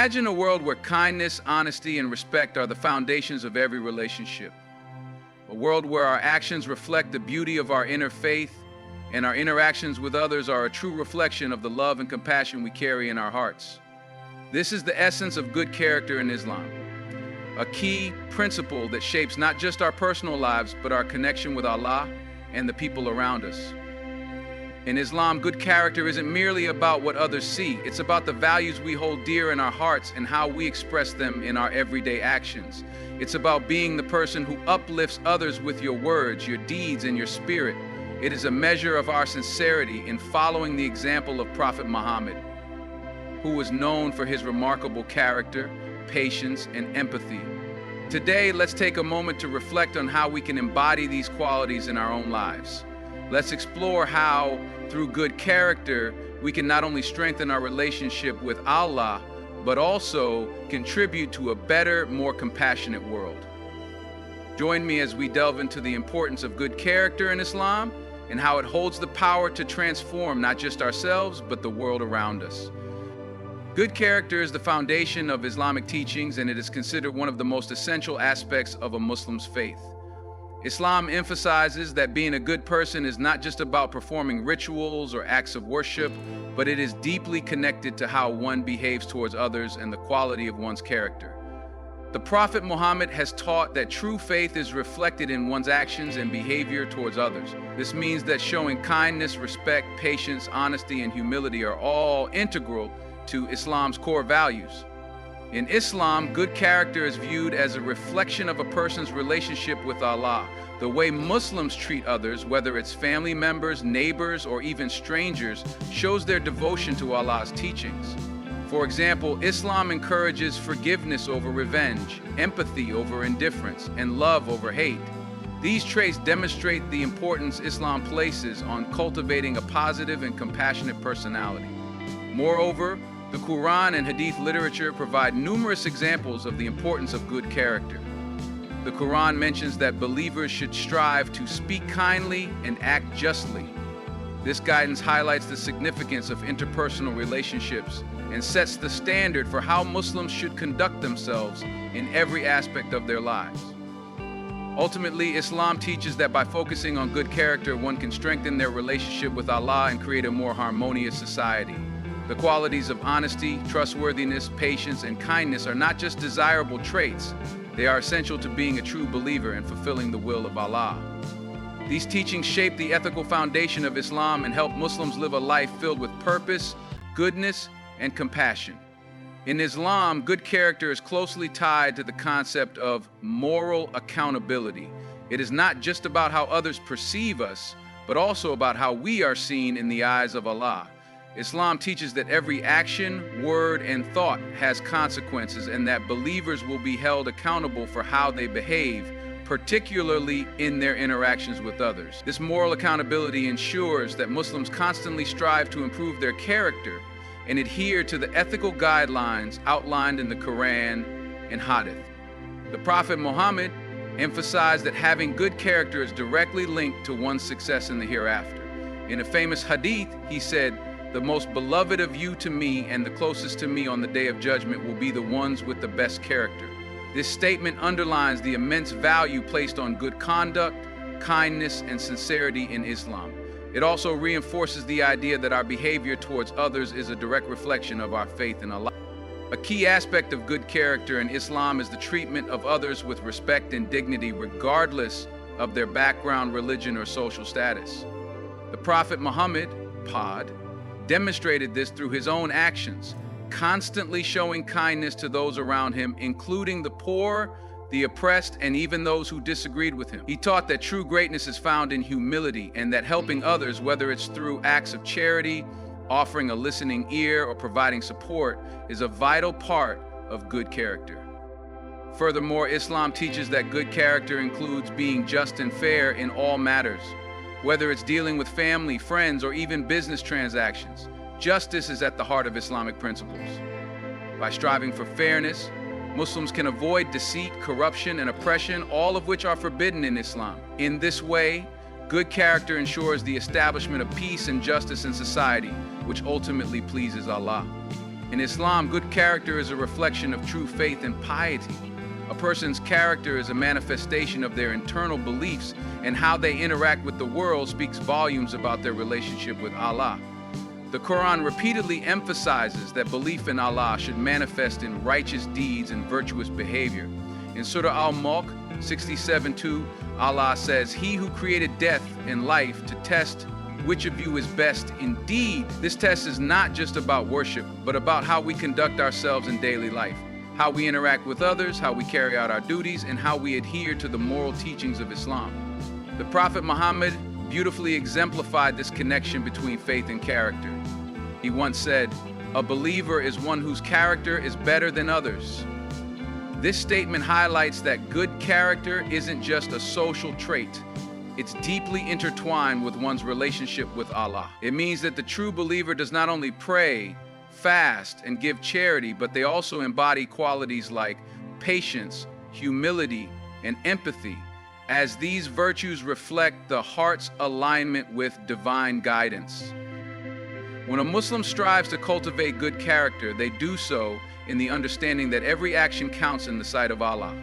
Imagine a world where kindness, honesty, and respect are the foundations of every relationship. A world where our actions reflect the beauty of our inner faith and our interactions with others are a true reflection of the love and compassion we carry in our hearts. This is the essence of good character in Islam, a key principle that shapes not just our personal lives, but our connection with Allah and the people around us. In Islam, good character isn't merely about what others see. It's about the values we hold dear in our hearts and how we express them in our everyday actions. It's about being the person who uplifts others with your words, your deeds, and your spirit. It is a measure of our sincerity in following the example of Prophet Muhammad, who was known for his remarkable character, patience, and empathy. Today, let's take a moment to reflect on how we can embody these qualities in our own lives. Let's explore how, through good character, we can not only strengthen our relationship with Allah, but also contribute to a better, more compassionate world. Join me as we delve into the importance of good character in Islam and how it holds the power to transform not just ourselves, but the world around us. Good character is the foundation of Islamic teachings, and it is considered one of the most essential aspects of a Muslim's faith. Islam emphasizes that being a good person is not just about performing rituals or acts of worship, but it is deeply connected to how one behaves towards others and the quality of one's character. The Prophet Muhammad has taught that true faith is reflected in one's actions and behavior towards others. This means that showing kindness, respect, patience, honesty, and humility are all integral to Islam's core values. In Islam, good character is viewed as a reflection of a person's relationship with Allah. The way Muslims treat others, whether it's family members, neighbors, or even strangers, shows their devotion to Allah's teachings. For example, Islam encourages forgiveness over revenge, empathy over indifference, and love over hate. These traits demonstrate the importance Islam places on cultivating a positive and compassionate personality. Moreover, the Quran and Hadith literature provide numerous examples of the importance of good character. The Quran mentions that believers should strive to speak kindly and act justly. This guidance highlights the significance of interpersonal relationships and sets the standard for how Muslims should conduct themselves in every aspect of their lives. Ultimately, Islam teaches that by focusing on good character, one can strengthen their relationship with Allah and create a more harmonious society. The qualities of honesty, trustworthiness, patience, and kindness are not just desirable traits, they are essential to being a true believer and fulfilling the will of Allah. These teachings shape the ethical foundation of Islam and help Muslims live a life filled with purpose, goodness, and compassion. In Islam, good character is closely tied to the concept of moral accountability. It is not just about how others perceive us, but also about how we are seen in the eyes of Allah. Islam teaches that every action, word, and thought has consequences and that believers will be held accountable for how they behave, particularly in their interactions with others. This moral accountability ensures that Muslims constantly strive to improve their character and adhere to the ethical guidelines outlined in the Quran and Hadith. The Prophet Muhammad emphasized that having good character is directly linked to one's success in the hereafter. In a famous hadith, he said, "The most beloved of you to me and the closest to me on the day of judgment will be the ones with the best character." This statement underlines the immense value placed on good conduct, kindness, and sincerity in Islam. It also reinforces the idea that our behavior towards others is a direct reflection of our faith in Allah. A key aspect of good character in Islam is the treatment of others with respect and dignity, regardless of their background, religion, or social status. The Prophet Muhammad, demonstrated this through his own actions, constantly showing kindness to those around him, including the poor, the oppressed, and even those who disagreed with him. He taught that true greatness is found in humility and that helping others, whether it's through acts of charity, offering a listening ear, or providing support, is a vital part of good character. Furthermore, Islam teaches that good character includes being just and fair in all matters. Whether it's dealing with family, friends, or even business transactions, justice is at the heart of Islamic principles. By striving for fairness, Muslims can avoid deceit, corruption, and oppression, all of which are forbidden in Islam. In this way, good character ensures the establishment of peace and justice in society, which ultimately pleases Allah. In Islam, good character is a reflection of true faith and piety. A person's character is a manifestation of their internal beliefs, and how they interact with the world speaks volumes about their relationship with Allah. The Quran repeatedly emphasizes that belief in Allah should manifest in righteous deeds and virtuous behavior. In Surah Al-Mulk 67:2, Allah says, "He who created death and life to test which of you is best indeed." This test is not just about worship, but about how we conduct ourselves in daily life, how we interact with others, how we carry out our duties, and how we adhere to the moral teachings of Islam. The Prophet Muhammad beautifully exemplified this connection between faith and character. He once said, "A believer is one whose character is better than others." This statement highlights that good character isn't just a social trait. It's deeply intertwined with one's relationship with Allah. It means that the true believer does not only pray, fast, and give charity, but they also embody qualities like patience, humility, and empathy, as these virtues reflect the heart's alignment with divine guidance. When a Muslim strives to cultivate good character, they do so in the understanding that every action counts in the sight of Allah.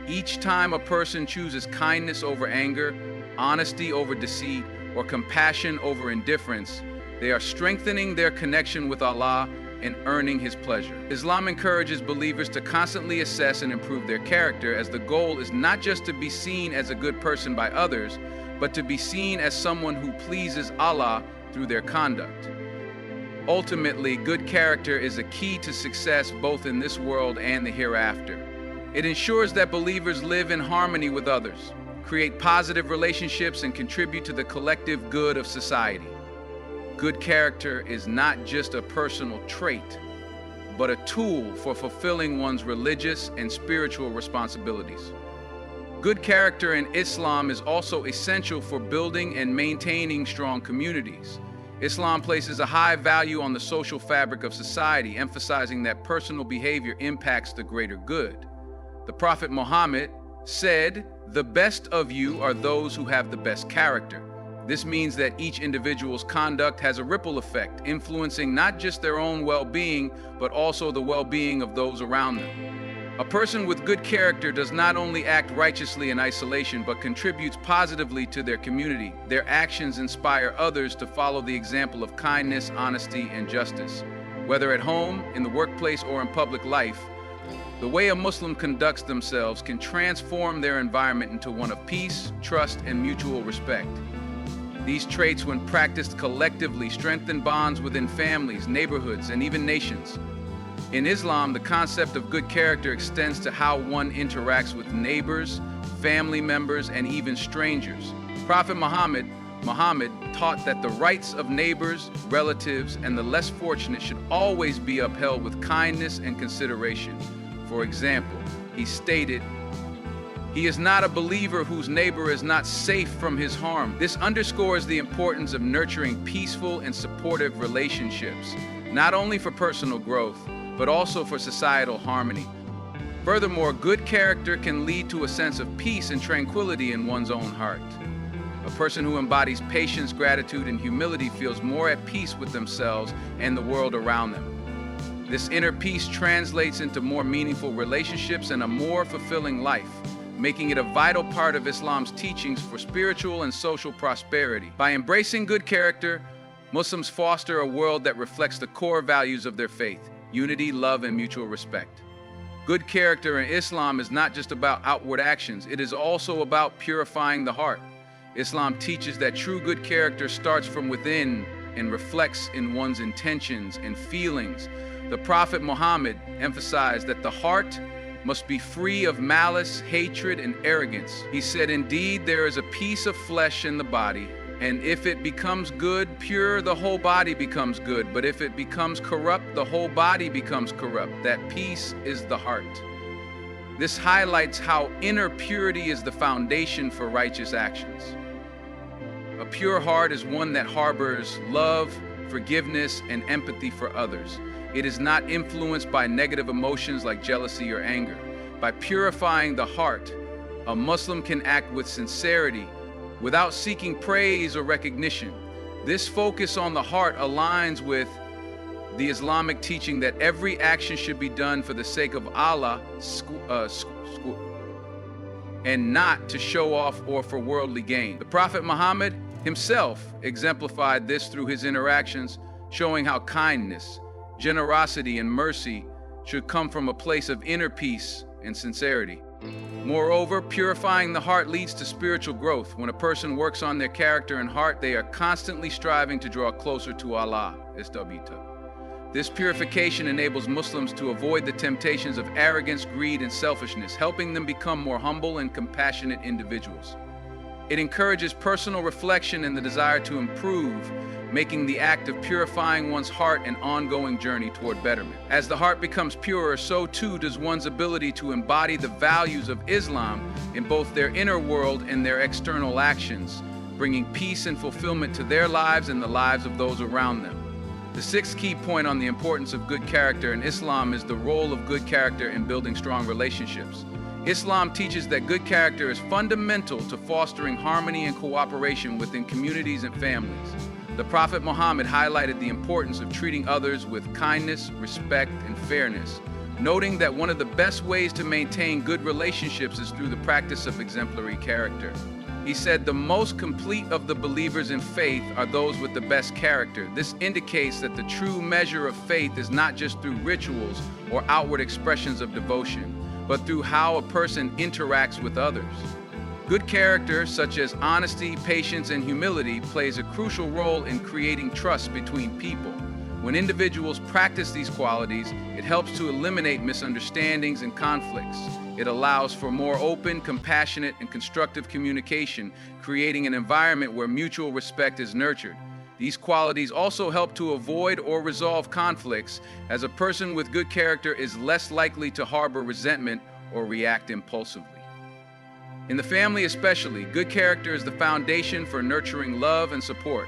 Each time a person chooses kindness over anger, honesty over deceit, or compassion over indifference, they are strengthening their connection with Allah and earning His pleasure. Islam encourages believers to constantly assess and improve their character, as the goal is not just to be seen as a good person by others, but to be seen as someone who pleases Allah through their conduct. Ultimately, good character is a key to success both in this world and the hereafter. It ensures that believers live in harmony with others, create positive relationships, and contribute to the collective good of society. Good character is not just a personal trait, but a tool for fulfilling one's religious and spiritual responsibilities. Good character in Islam is also essential for building and maintaining strong communities. Islam places a high value on the social fabric of society, emphasizing that personal behavior impacts the greater good. The Prophet Muhammad said, "The best of you are those who have the best character." This means that each individual's conduct has a ripple effect, influencing not just their own well-being, but also the well-being of those around them. A person with good character does not only act righteously in isolation, but contributes positively to their community. Their actions inspire others to follow the example of kindness, honesty, and justice. Whether at home, in the workplace, or in public life, the way a Muslim conducts themselves can transform their environment into one of peace, trust, and mutual respect. These traits, when practiced collectively, strengthen bonds within families, neighborhoods, and even nations. In Islam, the concept of good character extends to how one interacts with neighbors, family members, and even strangers. Prophet Muhammad taught that the rights of neighbors, relatives, and the less fortunate should always be upheld with kindness and consideration. For example, he stated, "He is not a believer whose neighbor is not safe from his harm." This underscores the importance of nurturing peaceful and supportive relationships, not only for personal growth, but also for societal harmony. Furthermore, good character can lead to a sense of peace and tranquility in one's own heart. A person who embodies patience, gratitude, and humility feels more at peace with themselves and the world around them. This inner peace translates into more meaningful relationships and a more fulfilling life, making it a vital part of Islam's teachings for spiritual and social prosperity. By embracing good character, Muslims foster a world that reflects the core values of their faith: unity, love, and mutual respect. Good character in Islam is not just about outward actions, it is also about purifying the heart. Islam teaches that true good character starts from within and reflects in one's intentions and feelings. The Prophet Muhammad emphasized that the heart must be free of malice, hatred, and arrogance. He said, "Indeed, there is a piece of flesh in the body, and if it becomes good, pure, the whole body becomes good. But if it becomes corrupt, the whole body becomes corrupt. That piece is the heart." This highlights how inner purity is the foundation for righteous actions. A pure heart is one that harbors love, forgiveness, and empathy for others. It is not influenced by negative emotions like jealousy or anger. By purifying the heart, a Muslim can act with sincerity, without seeking praise or recognition. This focus on the heart aligns with the Islamic teaching that every action should be done for the sake of Allah and not to show off or for worldly gain. The Prophet Muhammad himself exemplified this through his interactions, showing how kindness, generosity, and mercy should come from a place of inner peace and sincerity. Moreover, purifying the heart leads to spiritual growth. When a person works on their character and heart, they are constantly striving to draw closer to Allah. This purification enables Muslims to avoid the temptations of arrogance, greed, and selfishness, helping them become more humble and compassionate individuals. It encourages personal reflection and the desire to improve, making the act of purifying one's heart an ongoing journey toward betterment. As the heart becomes purer, so too does one's ability to embody the values of Islam in both their inner world and their external actions, bringing peace and fulfillment to their lives and the lives of those around them. The sixth key point on the importance of good character in Islam is the role of good character in building strong relationships. Islam teaches that good character is fundamental to fostering harmony and cooperation within communities and families. The Prophet Muhammad highlighted the importance of treating others with kindness, respect, and fairness, noting that one of the best ways to maintain good relationships is through the practice of exemplary character. He said, "The most complete of the believers in faith are those with the best character." This indicates that the true measure of faith is not just through rituals or outward expressions of devotion, but through how a person interacts with others. Good character, such as honesty, patience, and humility, plays a crucial role in creating trust between people. When individuals practice these qualities, it helps to eliminate misunderstandings and conflicts. It allows for more open, compassionate, and constructive communication, creating an environment where mutual respect is nurtured. These qualities also help to avoid or resolve conflicts, as a person with good character is less likely to harbor resentment or react impulsively. In the family especially, good character is the foundation for nurturing love and support.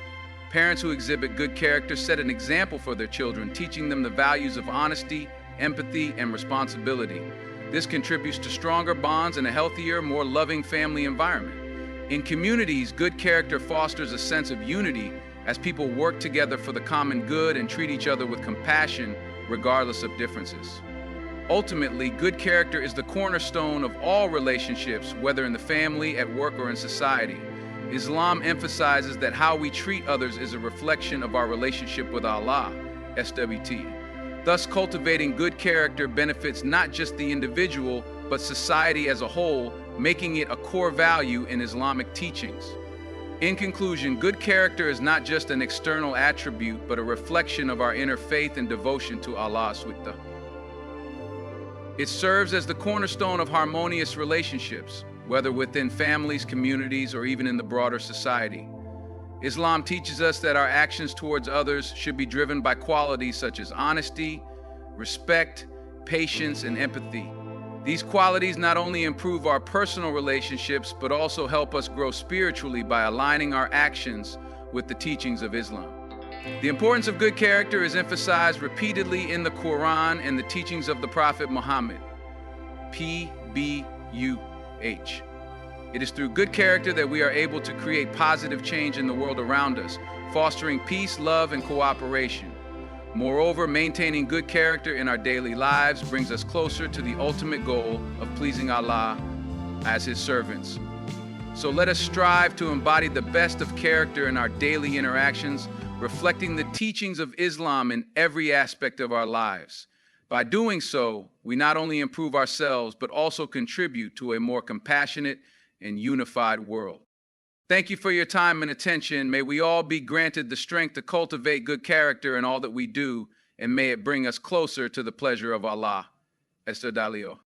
Parents who exhibit good character set an example for their children, teaching them the values of honesty, empathy, and responsibility. This contributes to stronger bonds and a healthier, more loving family environment. In communities, good character fosters a sense of unity as people work together for the common good and treat each other with compassion, regardless of differences. Ultimately, good character is the cornerstone of all relationships, whether in the family, at work, or in society. Islam emphasizes that how we treat others is a reflection of our relationship with Allah, SWT. Thus, cultivating good character benefits not just the individual, but society as a whole, making it a core value in Islamic teachings. In conclusion, good character is not just an external attribute, but a reflection of our inner faith and devotion to Allah SWT. It serves as the cornerstone of harmonious relationships, whether within families, communities, or even in the broader society. Islam teaches us that our actions towards others should be driven by qualities such as honesty, respect, patience, and empathy. These qualities not only improve our personal relationships, but also help us grow spiritually by aligning our actions with the teachings of Islam. The importance of good character is emphasized repeatedly in the Quran and the teachings of the Prophet Muhammad. PBUH. It is through good character that we are able to create positive change in the world around us, fostering peace, love, and cooperation. Moreover, maintaining good character in our daily lives brings us closer to the ultimate goal of pleasing Allah as His servants. So let us strive to embody the best of character in our daily interactions, reflecting the teachings of Islam in every aspect of our lives. By doing so, we not only improve ourselves, but also contribute to a more compassionate and unified world. Thank you for your time and attention. May we all be granted the strength to cultivate good character in all that we do, and may it bring us closer to the pleasure of Allah. Esther Dalio.